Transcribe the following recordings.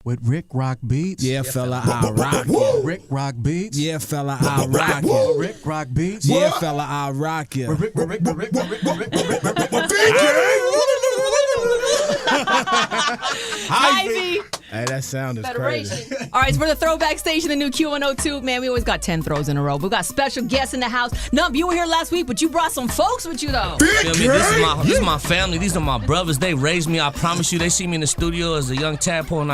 With Rick Rock Beats? Yeah, fella, I rock it. Rick Rock Beats? Yeah, fella, I rock it. Rick Rock Beats? Yeah, fella, I rock it. Hyphy. Hey, that sound is Federation. crazy. All right, so for the throwback station, the new Q102, man, we always got 10 throws in a row. We got special guests in the house. Nump, you were here last week, but you brought some folks with you, though. This is my family. These are my brothers. They raised me. I promise you. They see me in the studio as a young tadpole, and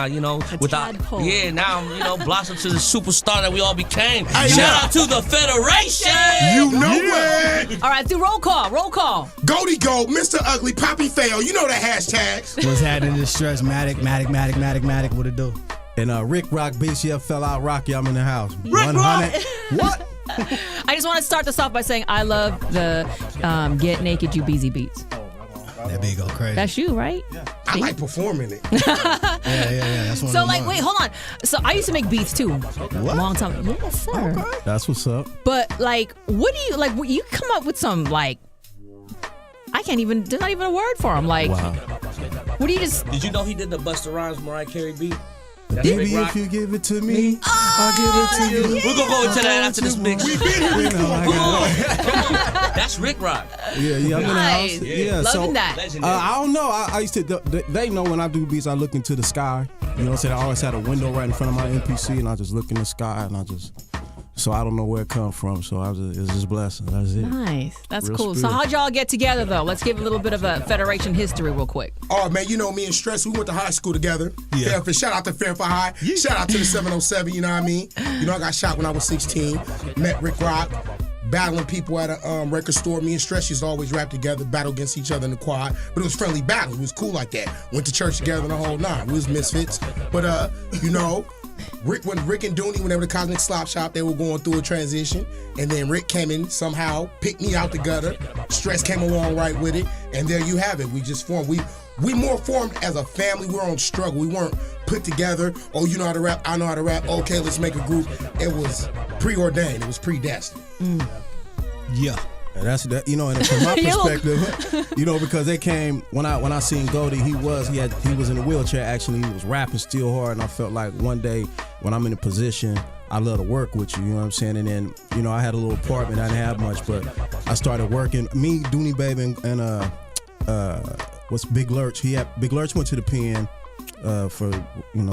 tadpole. now I'm, blossomed to the superstar that we all became. Shout out to the Federation. You know it. All right, do roll call. Roll call. Goldie Gold, Mr. Ugly, Poppy Fail. You know the hashtags. What's happening in this stress? Matic, what it do? And Rick Rock Beats, yeah, fella, I rock you. I'm in the house. Rick 100. What? I just want to start this off by saying I love the Get Naked You Beezy beats. That big go crazy. That's you, right? Yeah. I like performing it. Yeah. That's one So, of mine. wait, hold on. So, I used to make beats, too. A long time. Yes, sir. Okay. That's what's up. But, what do you come up with some, I can't even, there's not even a word for them. Wow. What do you just... Did you know he did the Busta Rhymes Mariah Carey beat? That's Baby, Rick Rock. if you give it to me, I'll give it to you. We're gonna go into that after this mix. We been here. That's Rick Rock. Yeah, I'm in the Nice. house. Yeah, Loving that. Legendary. I don't know. I used to. They know when I do beats, I look into the sky. You know what I'm saying? I always had a window right in front of my MPC, and I just look in the sky, and so I don't know where it come from. So it's just blessing. That's it. Nice. That's Real cool. So spirit. how'd y'all get together, though? Let's give a little bit of a Federation history real quick. Oh, man, you know me and Stress, we went to high school together. Yeah. Fairfield, shout out to Fairfield High. Shout out to the 707, you know what I mean? You know, I got shot when I was 16. Met Rick Rock, battling people at a record store. Me and Stress used to always rap together, battle against each other in the quad. But it was friendly battle. It was cool like that. Went to church together the whole nine. We was misfits. But, when Rick and Dooney, when they were the Cosmic Slop Shop, they were going through a transition. And then Rick came in somehow, picked me out the gutter. Stress came along right with it. And there you have it. We just formed. We more formed as a family. We were on struggle. We weren't put together. Oh, you know how to rap. I know how to rap. Okay, let's make a group. It was preordained. It was predestined. Yeah. And that's that. You know, and from my perspective, because they came when I seen Goldie, he was in a wheelchair. Actually, he was rapping still hard, and I felt like one day when I'm in a position, I love to work with you. You know what I'm saying? And then I had a little apartment. I didn't have much, but I started working. Me, Dooney Baby, and what's Big Lurch? Big Lurch went to the pen for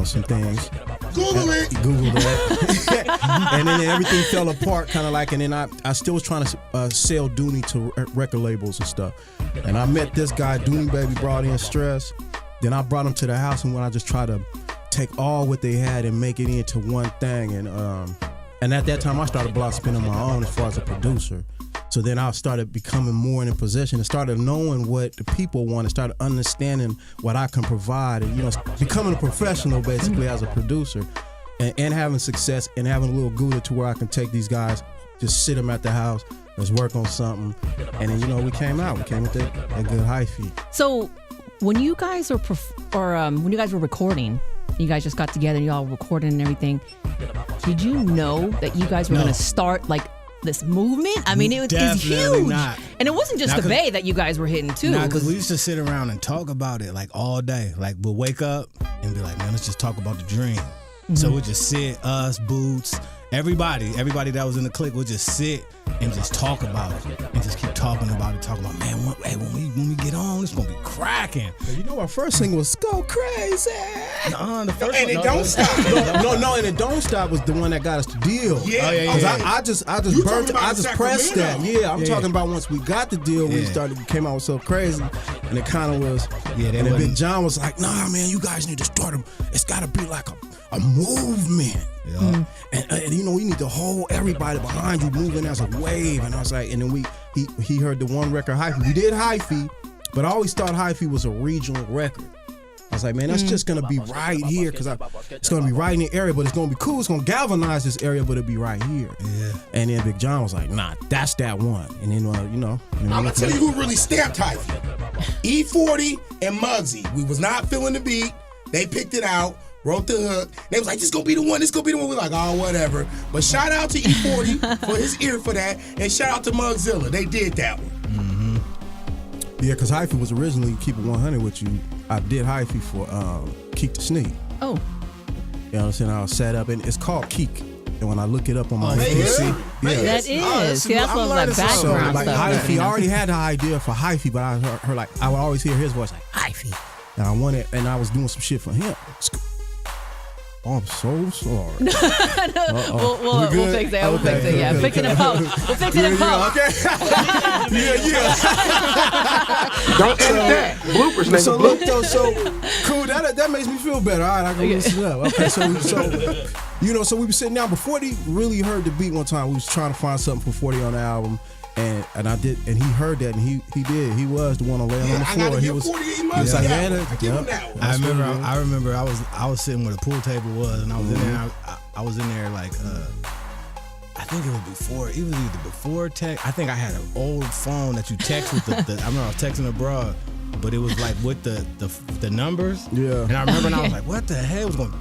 some things. Google it. Googled that. And then everything fell apart, kind of like. And then I still was trying to sell Dooney to record labels and stuff. And I met this guy, Dooney Baby, brought in Stress. Then I brought him to the house, and when I just tried to take all what they had and make it into one thing. And at that time, I started blossoming on my own as far as a producer. So then I started becoming more in a position and started knowing what the people wanted, started understanding what I can provide, and becoming a professional basically as a producer, and having success and having a little gouda to where I can take these guys, just sit them at the house, let's work on something, and then we came with that good Hyphy. So when you guys were when you guys were recording, you guys just got together and y'all recording and everything, did you know that you guys were going to start this movement? I mean, it's huge. Not. And it wasn't just the Bay that you guys were hitting too. Nah, because we used to sit around and talk about it all day. We'll wake up and be like, man, let's just talk about the dream. Mm-hmm. So we'll just sit, us, Boots, everybody that was in the clique, we'll just sit and just talk about it and just keep talking about it, man, when we get on, it's gonna be cracking. Our first single was Go Crazy. The first And it don't stop. No, and it don't stop was the one that got us the deal. Yeah. Because I just You burnt, talking about I just pressed that. Sacramento. Yeah, I'm talking about once we got the deal, we came out with So Crazy, and it kind of was. Yeah, and then Big John was like, nah, man, you guys need to start them. It's got to be like a movement. Yeah. And we need to hold everybody behind you moving as a wave. And I was like, and then he heard the one record Hyphy. We did Hyphy, but I always thought Hyphy was a regional record. I was like, man, that's just gonna be right here, because it's gonna be right in the area, but it's gonna be cool. It's gonna galvanize this area, but it'll be right here. Yeah. And then Big John was like, nah, that's that one. And then I'm gonna tell you who really stamped Hyphy. E40 and Muggsy. We was not feeling the beat. They picked it out, wrote the hook. They was like, this gonna be the one, this gonna be the one. We're like, oh, whatever. But shout out to E40 for his ear for that, and shout out to Muggzilla. They did that one. Yeah, because Hyphy was originally Keep It 100 with you. I did Hyphy for Keep the Sneak. Oh. You know what I'm saying? I was set up, and it's called Keek. And when I look it up on my man, PC, That is. See, that's what that So background like stuff. Hyphy, I already had the idea for Hyphy, but I heard like I would always hear his voice like Hyphy, and I wanted, and I was doing some shit for him. Oh, I'm so sorry. We'll fix it. We'll fix it. Yeah, fix it in post. We'll fix it in post. Okay. Don't edit that. Bloopers, nigga. So look though, so cool. That makes me feel better. All right, I can listen up. Okay, so so we were sitting down before they really heard the beat one time. We was trying to find something for 40 on the album. And I did, and he heard that, and he did. He was the one on laying on the floor. He was like, I remember I was sitting where the pool table was, and I was in there. I was in there like I think it was before. It was either before text. I think I had an old phone that you text with the I remember I was texting abroad, but it was like with the numbers. Yeah. And I remember, and I was like, what the hell was going?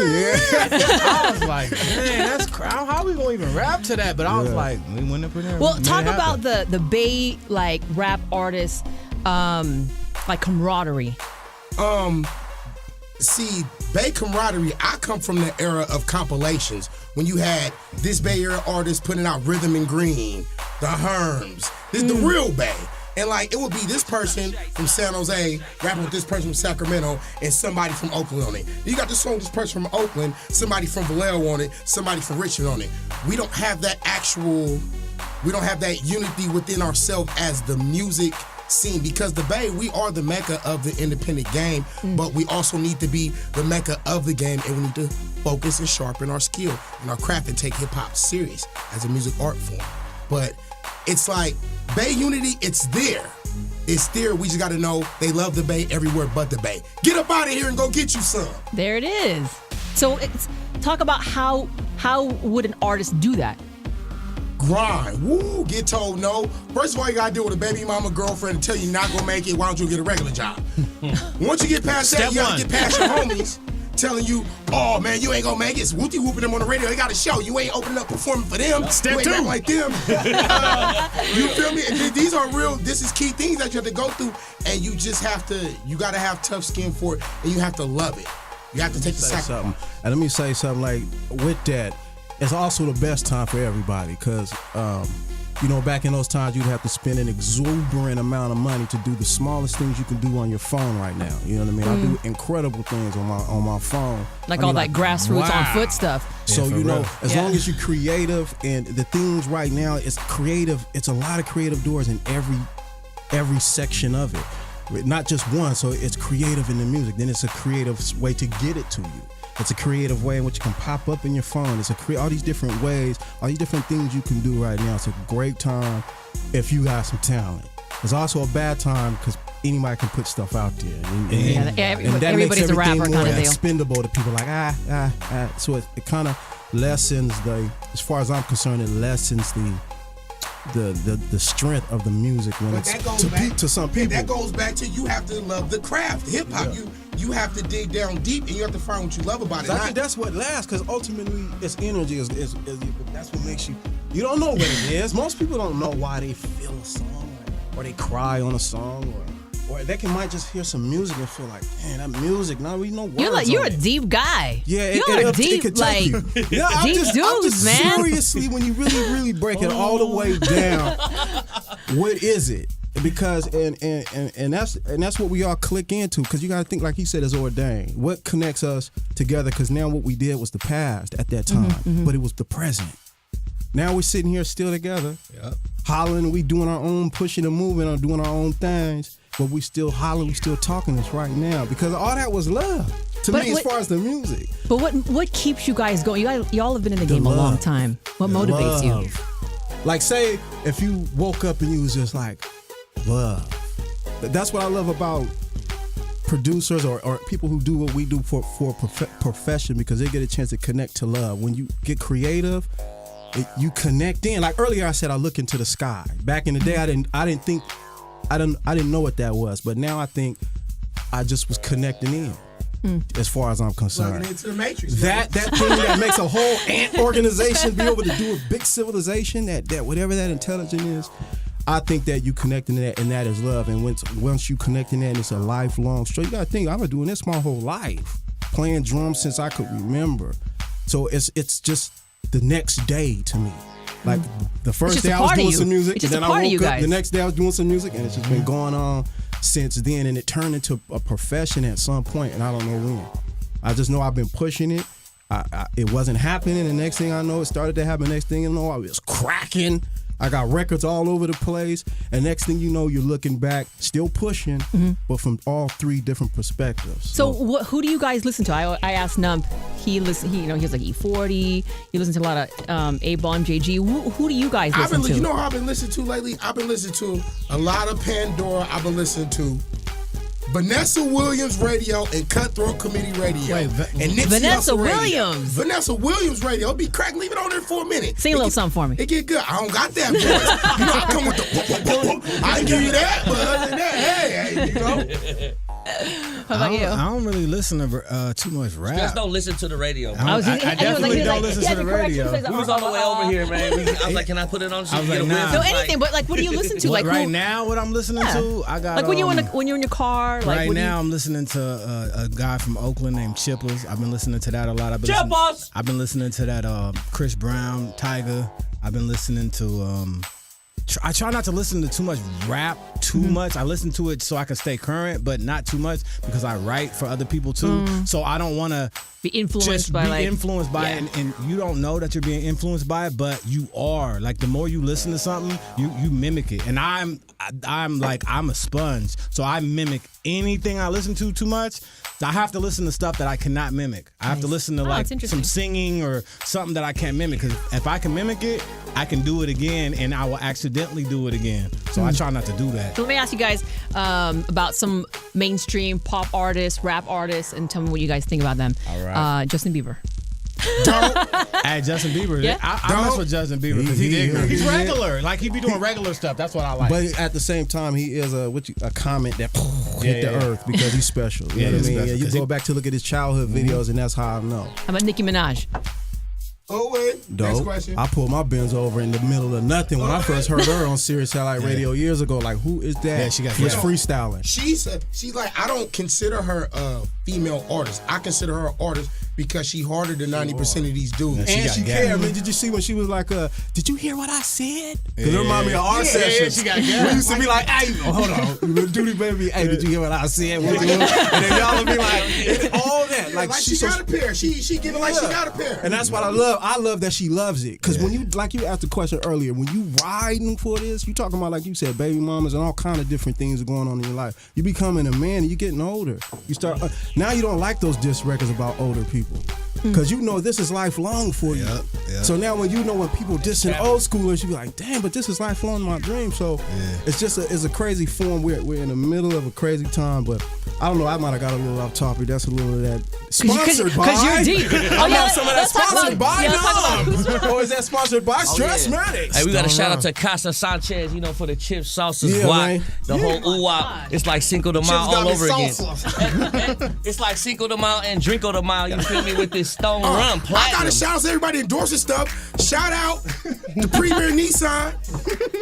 I was like, man, that's how are we gonna even rap to that? But I was like, we went up in there. Well, talk about the Bay like rap artists, like camaraderie. See, Bay camaraderie, I come from the era of compilations when you had this Bay Area artist putting out Rhythm and Green, the Herms. This is the real Bay. And like, it would be this person from San Jose rapping with this person from Sacramento and somebody from Oakland on it. You got this song with this person from Oakland, somebody from Vallejo on it, somebody from Richmond on it. We don't have that unity within ourselves as the music scene, because the Bay, we are the mecca of the independent game, but we also need to be the mecca of the game, and we need to focus and sharpen our skill and our craft and take hip hop serious as a music art form. But it's like Bay unity, it's there. It's there. We just got to know they love the Bay everywhere but the Bay. Get up out of here and go get you some. There it is. So talk about how would an artist do that? Grind. Woo, get told no. First of all, you got to deal with a baby mama girlfriend and tell you you're not going to make it. Why don't you get a regular job? Once you get past that, you got to get past your homies telling you, oh man, you ain't gonna make it. It's whoopty whooping them on the radio. They got a show. You ain't opening up performing for them. Step you ain't two. like them. You feel me? And these are real. This is key things that you have to go through, and you just have to. You got to have tough skin for it, and you have to love it. You have to take the sacrifice. And let me say something like with that, it's also the best time for everybody because. Back in those times, you'd have to spend an exuberant amount of money to do the smallest things you can do on your phone right now. You know what I mean? I do incredible things on my phone. Like that grassroots on foot stuff. So, real. as long as you're creative, and the things right now, it's creative. It's a lot of creative doors in every section of it. Not just one, so it's creative in the music. Then it's a creative way to get it to you. It's a creative way in which you can pop up in your phone. It's all these different ways, all these different things you can do right now. It's a great time if you got some talent. It's also a bad time because anybody can put stuff out there. And that everybody's makes a rapper everything more kind of deal. expendable to people like, So it kind of lessens as far as I'm concerned, it lessens the strength of the music when But it's that goes back to some people. That goes back to you have to love the craft. Hip hop, you have to dig down deep and you have to find what you love about it. I think that's what lasts, because ultimately it's energy. That's what makes you. You don't know what it is. Most people don't know why they feel a song, or they cry on a song, or they might just hear some music and feel like, man, that music. Now we know words. You're a deep guy. Yeah, you're a deep it could take you. Yeah, I'm deep just dudes, man. Seriously, when you really break it all the way down, what is it? Because and that's what we all click into, because you got to think, like he said, is ordained. What connects us together? Because now what we did was the past at that time, but it was the present. Now we're sitting here still together, hollering. We doing our own pushing and moving, or doing our own things, but we still hollering. We still talking this right now, because all that was love to me, as far as the music. But what keeps you guys going? Y'all have been in the game a long time. What motivates you? Like, say if you woke up and you was just like, love. That's what I love about producers or people who do what we do for profession, because they get a chance to connect to love. When you get creative, you connect in. Like earlier I said, I look into the sky. Back in the day, I didn't know what that was, but now I think I just was connecting in. As far as I'm concerned, Plugging into the matrix. that thing that makes a whole ant organization be able to do a big civilization, that whatever that intelligence is, I think that you connect in that, and that is love. And once you connect in that, and it's a lifelong struggle. You gotta think, I've been doing this my whole life. playing drums since I could remember. So it's just the next day to me. Like the first day I was doing some music, and then I woke up. The next day I was doing some music, and it's just been going on since then. And it turned into a profession at some point, and I don't know when. I just know I've been pushing it. It wasn't happening. The next thing I know, it started to happen. Next thing you know, I was cracking. I got records all over the place. And next thing you know, you're looking back, still pushing, but from all three different perspectives. So who do you guys listen to? I asked Nump. He has like E40. He listens to a lot of A-Bomb, JG. Who do you guys listen to? You know who I've been listening to lately? I've been listening to a lot of Pandora. I've been listening to Vanessa Williams Radio and Cutthroat Committee Radio. Wait, and Nipsey Vanessa Hussle Radio. Williams. Vanessa Williams Radio. It'll be crack. Leave it on there for a minute. Sing a little something for me. It get good. I don't got that voice. You know, I come with the I can give you that, but other than that, hey, you know. How about you? I don't really listen to too much rap. Just don't listen to the radio. I definitely don't listen to the radio. We was on the way over here, man. I was like, can I put it on? So I was like, nah. So anything, but like, what do you listen to? Like right now, what I'm listening to, I got like when you're in your car. Like right now, I'm listening to a guy from Oakland named Chippers. I've been listening to that a lot. I've been listening to that Chris Brown, Tiger. I've been listening to. I try not to listen to too much rap too much. I listen to it so I can stay current, but not too much because I write for other people too. So I don't want to be influenced by it, and you don't know that you're being influenced by it, but you are. Like the more you listen to something, you mimic it. And I'm a sponge, so I mimic anything I listen to too much. I have to listen to stuff that I cannot mimic. I have to listen to like some singing or something that I can't mimic, because if I can mimic it, I can do it again, and I will accidentally do it again. So I try not to do that. So let me ask you guys about some mainstream pop artists, rap artists, and tell me what you guys think about them. All right. Justin Bieber. Hey, Justin Bieber. Yeah. I mess with Justin Bieber because he's regular. Like he be doing regular stuff. That's what I like. But at the same time, he is a comment that hit the earth because he's special. You know what I mean? Yeah, you go back to look at his childhood videos, and that's how I know. How about Nicki Minaj? Oh, wait. Dope. Next question. I pulled my Benz over in the middle of nothing when I first heard her on Sirius Satellite Radio years ago. Like, who is that? Yeah, she freestyling. She's like, I don't consider her a female artist. I consider her an artist because she harder than 90% of these dudes. And she cared. I mean, did you see when she was like, did you hear what I said? Because it reminded me of our sessions. She got gas. We used to be like, hey, hold on. Little Duty baby, hey, did you hear what I said? And then y'all would be like, all that. Like she got a pair. She giving like she got a pair. And that's what I love. I love that she loves it. Because when you, like you asked the question earlier, when you riding for this, you talking about, like you said, baby mamas and all kind of different things are going on in your life. You becoming a man and you getting older. You start, now you don't like those diss records about older people. Because you know this is lifelong for you. Yep. So now when you know when people dissing old schoolers, you be like, damn, but this is lifelong my dream. So it's just it's a crazy form. We're in the middle of a crazy time, but I don't know. I might have got a little off topic. That's a little of that. Sponsored by. Because you're deep. Oh yeah, some of that sponsored by. Or is that sponsored by Stressmatics? Hey, we got a shout out to Casa Sanchez, for the chips, salsas, guac, the whole ooh-wop. It's like Cinco de Mayo all over again. It's like Cinco de Mayo and Drinko de Mayo. You feel me with this Stone Rum Platinum. I got to shout out to everybody endorsing stuff. Shout out to Premier Nissan,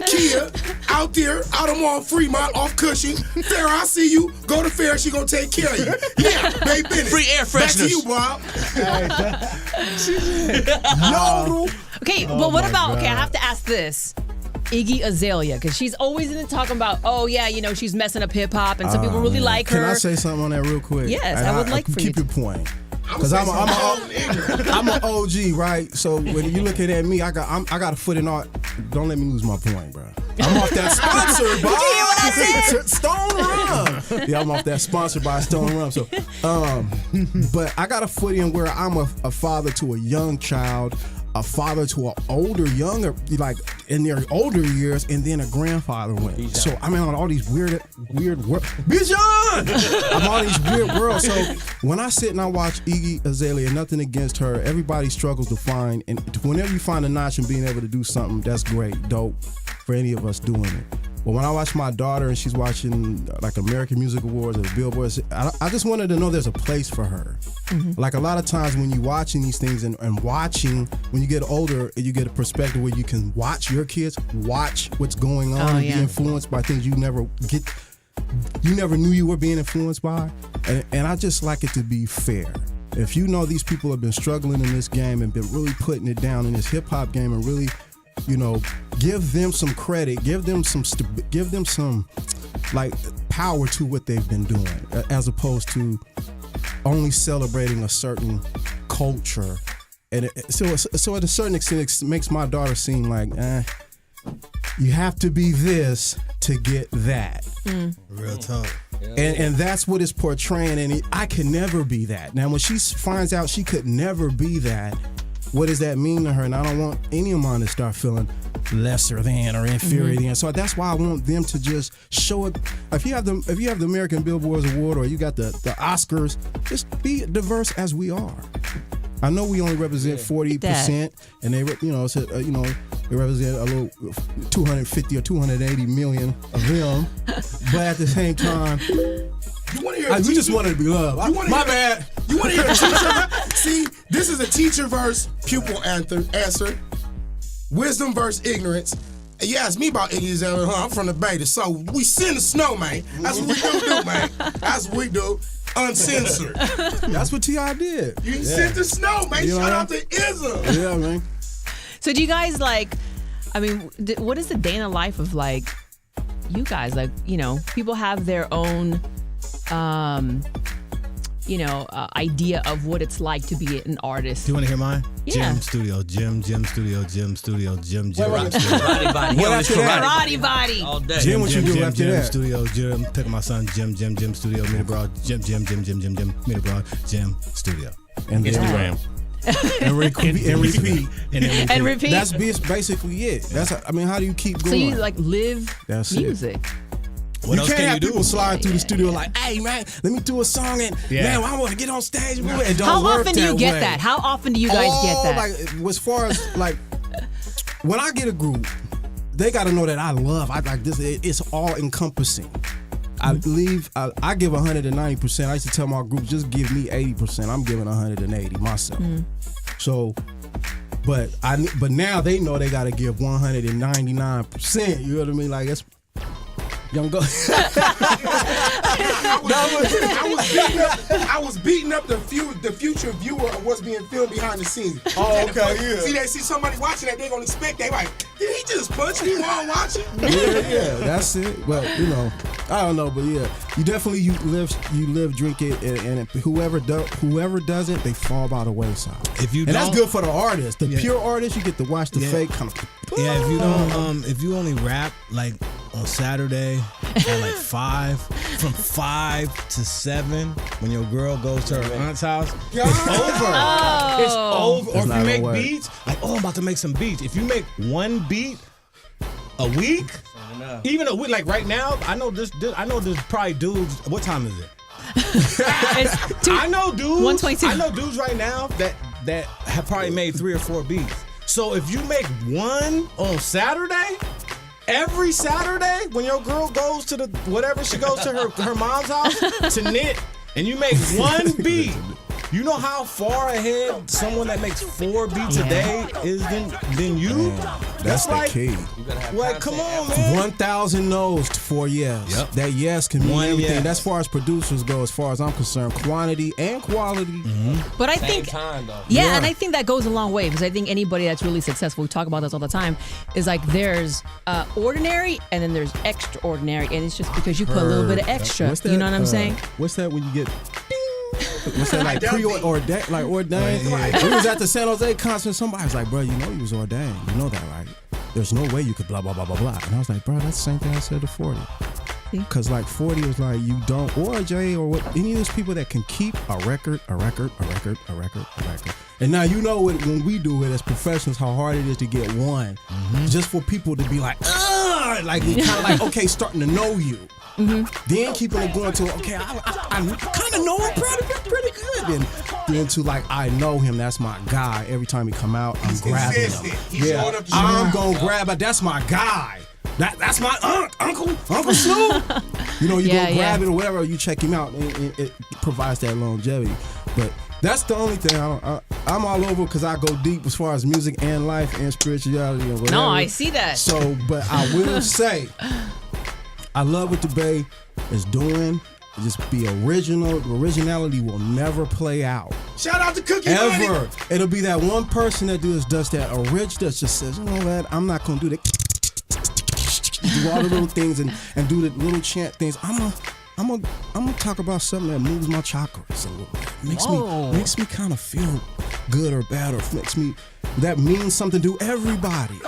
Kia, out there, out on Fremont, off Cushing. Fair, I see you. Go to Fair, she gonna take care of you. Yeah, baby business. Free air fresheners. Back to you, Bob. Okay, but what about, I have to ask this. Iggy Azalea, because she's always in talking about, she's messing up hip hop, and some people really like her. Can I say something on that real quick? Yes, I would like for you to. Keep your point. Because I'm an OG, right? So when you looking at me, I got a foot in art. Don't let me lose my point, bro. I'm off that sponsored by. Did you hear what I said? Stone Rum. Yeah, I'm off that sponsored by Stone Rum. So, but I got a foot in where I'm a father to a young child, a father to an younger, like in their older years, and then a grandfather went. So I'm on all these weird worlds. Bijan! I'm on these weird worlds. So when I sit and I watch Iggy Azalea, nothing against her, everybody struggles to find, and whenever you find a notch in being able to do something, that's great, dope for any of us doing it. But when I watch my daughter and she's watching like American Music Awards or Billboard, I just wanted to know there's a place for her. Mm-hmm. Like a lot of times when you're watching these things and watching, when you get older, you get a perspective where you can watch your kids, watch what's going on, and be influenced by things you never knew you were being influenced by. And I just like it to be fair. If you know these people have been struggling in this game and been really putting it down in this hip hop game and really, give them some credit, give them some like power to what they've been doing, as opposed to only celebrating a certain culture. And so at a certain extent, it makes my daughter seem like, you have to be this to get that. Real talk. And that's what it's portraying, and I could never be that. Now, when she finds out she could never be that, what does that mean to her? And I don't want any of mine to start feeling lesser than or inferior than. So that's why I want them to just show it. If you have the American Billboard Award or you got the Oscars, just be diverse as we are. I know we only represent 40%, and they they represent a little 250 or 280 million of them, but at the same time, we just wanted to be loved. My bad. You want to hear a teacher? See, this is a teacher versus pupil answer. Wisdom versus ignorance. And you asked me about Iggy Azalea, I'm from the Bay, so we send the snow, man. That's what we do, man. That's what we do. Uncensored. That's what T.I. did. You sent the snow, man. Shout out to Izza. Yeah, man. So do you guys what is the day in the life of you guys? People have their own, idea of what it's like to be an artist. Do you want to hear mine? Yeah. Gym studio, gym studio, gym studio, gym. Karate body. Karate body. All day. Jim, what you do after gym that? Studio, gym. Pick my son, gym studio, meet abroad, gym, meet abroad, gym studio. And Instagram. And repeat. And repeat. That's basically it. That's how do you keep going? So you live That's music. What you else can't can have you do? people slide through the studio like, hey man, let me do a song and man, I want to get on stage. It don't How work often do you that get way. that? How often do you guys get that? As far as when I get a group, they got to know that I like this. It's all encompassing. I give 190%. I used to tell my group, just give me 80%. I'm giving 180 myself. So, but now they know they got to give 199%. You know what I mean? Like it's. Young go. I was beating up the future viewer of what's being filmed behind the scenes. Oh, okay, yeah. See, they see somebody watching that, they gonna expect. They like, did he just punch me while I'm watching? Yeah, that's it. But I don't know. But yeah, you definitely you live, drink it, and whoever does it, they fall by the wayside. And that's good for the artist. The pure artist, you get to watch the fake kind of. Yeah, if you don't, if you only rap on Saturday at 5, from 5 to 7, when your girl goes to her aunt's house, it's over. Oh. It's over. Or if not you make gonna work. beats, I'm about to make some beats. If you make one beat a week, even a week, right now, I know there's probably dudes. What time is it? I know dudes. 1:22. I know dudes right now that have probably made 3 or 4 beats. So if you make one on Saturday, every Saturday when your girl goes to whatever she goes to her mom's house to knit, and you make one beat, you know how far ahead someone that makes 4 beats a day is than you? That's the key. Come on, man. 1,000 no's to 4 yes. Yep. That yes can mean One everything. yes. That's as far as producers go, as far as I'm concerned, quantity and quality. But I Same think, time, though. and I think that goes a long way because I think anybody that's really successful, we talk about this all the time, is there's ordinary and then there's extraordinary, and it's just because you put a little bit of extra. What's that, You know what I'm saying? What's that when you get? What's that ordained? Like ordained. Right. We was at the San Jose concert. Somebody was like, "Bro, you know you was ordained. You know that, right? There's no way you could blah blah blah blah blah." And I was like, "Bro, that's the same thing I said to 40." Because 40 is you don't, or Jay, or what, any of those people that can keep a record. And now you know when we do it as professionals, how hard it is to get one. Just for people to be like, ugh, kind of okay, starting to know you. Then keeping it going to, okay, I kind of know him pretty good. Then to I know him, that's my guy. Every time he come out, I'm grabbing him. I'm gonna grab it. That's my guy. That's my Uncle Snoop. You go grab it or whatever. You check him out, and it provides that longevity. But that's the only thing. I'm all over because I go deep as far as music and life and spirituality and whatever. No, I see that. So, but I will say, I love what the Bay is doing. just be original. Originality will never play out. Shout out to Cookie Ever. Money. It'll be that one person that does that that just says, you know what, I'm not gonna do that. Do all the little things and do the little chant things. I'm gonna talk about something that moves my chakras a little bit. Makes me kind of feel good or bad, or that means something to everybody.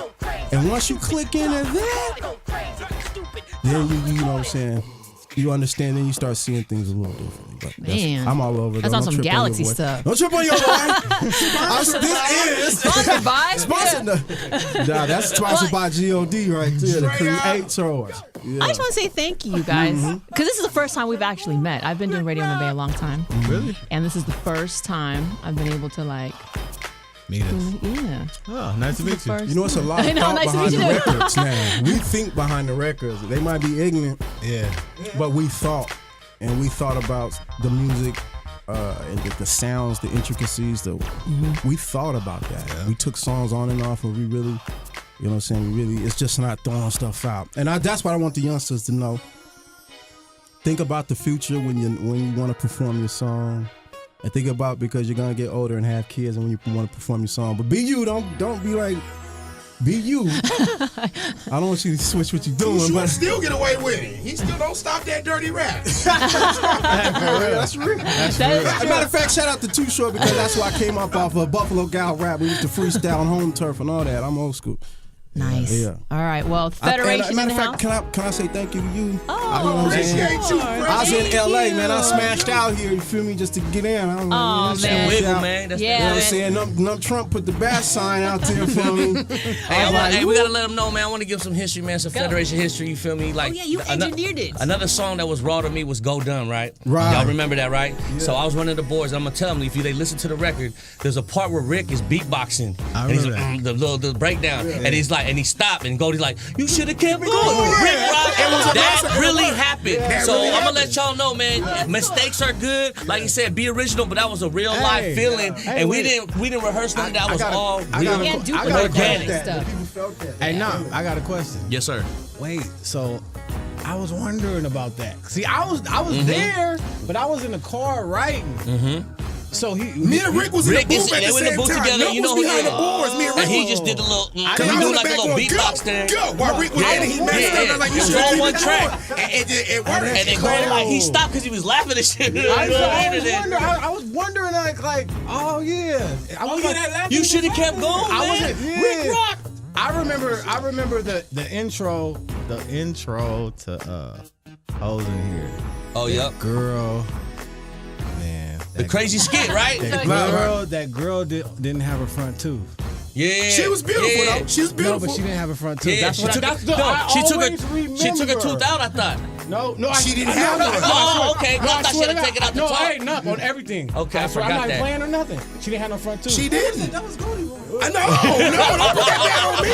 And once you click into that, then you know what I'm saying, you understand, then you start seeing things a little differently. But Man, I'm all over. That's on some Galaxy stuff. Don't trip on your boy. Sponsored by? Nah, that's sponsored by God right there, the creators. Yeah. I just want to say thank you guys, because this is the first time we've actually met. I've been doing radio in the Bay a long time. Really? And this is the first time I've been able to meet us. Yeah. Oh, nice to meet you. You know, it's a lot of thought behind the records now. We think behind the records. They might be ignorant. Yeah. But we thought. And we thought about the music and the sounds, the intricacies. We thought about that. Yeah. We took songs on and off, and we really, you know what I'm saying, it's just not throwing stuff out. And that's what I want the youngsters to know. Think about the future when you want to perform your song. And think about, because you're gonna get older and have kids, and when you want to perform your song, but be you. Don't be like, be you. I don't want you to switch what you're doing. Too Short but still get away with it. He still don't stop that dirty rap. That's real. As a matter of fact, shout out to Too Short, because that's why I came up off of Buffalo Gal rap. We used to freestyle on home turf and all that. I'm old school. Nice. Yeah. All right. Well, Federation. Matter of fact, can I say thank you to you? Oh, you know what I'm saying? Appreciate you. I was in LA, man. I smashed out here. You feel me? Just to get in. Oh, man. Wiggle, man. That's Yeah. You know what I'm saying? No Trump put the bat sign out there for me. Hey, we gotta let them know, man. I want to give some history, man. Some Federation history. You feel me? Like, you engineered it. Another song that was raw to me was "Go Dumb," right? Right. Y'all remember that, right? Yeah. So I was one of the boys. I'm gonna tell them, if they listen to the record, there's a part where Rick is beatboxing. I remember that. The breakdown, and he's like, and he stopped and Goldie's like, "You should have kept going." Rick Rock, that really happened. So I'm gonna let y'all know, man. Mistakes are good. Like you said, be original, but that was a real live feeling, and we didn't rehearse nothing. That was all real, organic stuff. Hey, I got a question. Yes, sir. Wait, so I was wondering about that. See, I was there, but I was in the car writing. So me and Rick was in the booth at the same time. Together, you know, behind the boards. Me and Rick. And he just did a little, he was like a little beatbox thing. Go. While Rick was in it, he messed up. I was like, you should have one track. It worked. And then Goldie, like, he stopped because he was laughing at shit. I was wondering, like, oh yeah. You should have kept going, man. Rick Rock. I remember the intro to Hoes in Here. Oh, yep. Girl. Man. The crazy skit, right? That girl didn't have her front tooth. Yeah. She was beautiful, though. She was beautiful. No, but she didn't have her front tooth. Yeah, That's what she took her tooth out, I thought. No, she didn't have one. Oh, okay. I thought she had to take it out the top. No, I ain't nothing on everything. Okay, I forgot I'm not that. playing or nothing. She didn't have no front tooth. She didn't. That was Goldie. No, don't put that bad on me.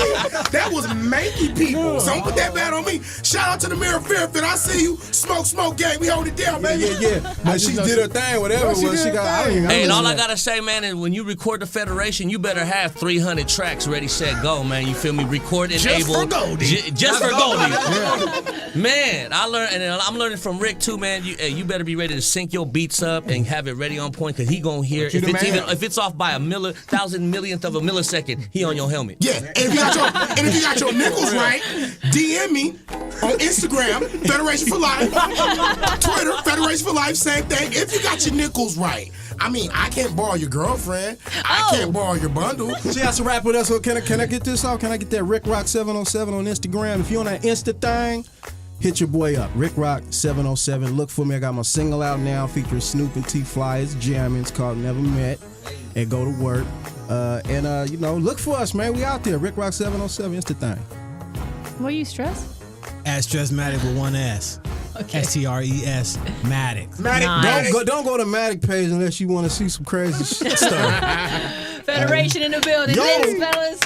That was manky people. So don't put that bad on me. Shout out to the Mirror Fairfield. I see you. Smoke gang. We hold it down, baby. Yeah. But she did her thing, whatever it was. She got. Hey, and all I gotta say, man, is when you record the Federation, you better have 300 tracks ready, set, go, man. You feel me? Record and just able. For Goldie. Just for Goldie. Man, I learned, and I'm learning from Rick too, man. You better be ready to sync your beats up and have it ready on point, because he gonna hear if it's off by 1,000 millionth of a millisecond, he on your helmet. Yeah, and if you got your nickels right, DM me on Instagram, Federation for Life, Twitter, Federation for Life, same thing. If you got your nickels right. I mean, I can't borrow your girlfriend. I can't borrow your bundle. She has to rap with us. So can I get this off? Can I get that Rick Rock 707 on Instagram? If you're on that Insta thing, hit your boy up. Rick Rock 707. Look for me. I got my single out now featuring Snoop and T-Fly. It's jamming. It's called Never Met. And go to work. Look for us, man. We out there. Rick Rock 707. It's the thing. Were you stressed? At Stressmatic with one S. Okay. STRES Matic. Nice. Don't go to Matic page unless you want to see some crazy stuff. Federation in the building. Thanks, fellas.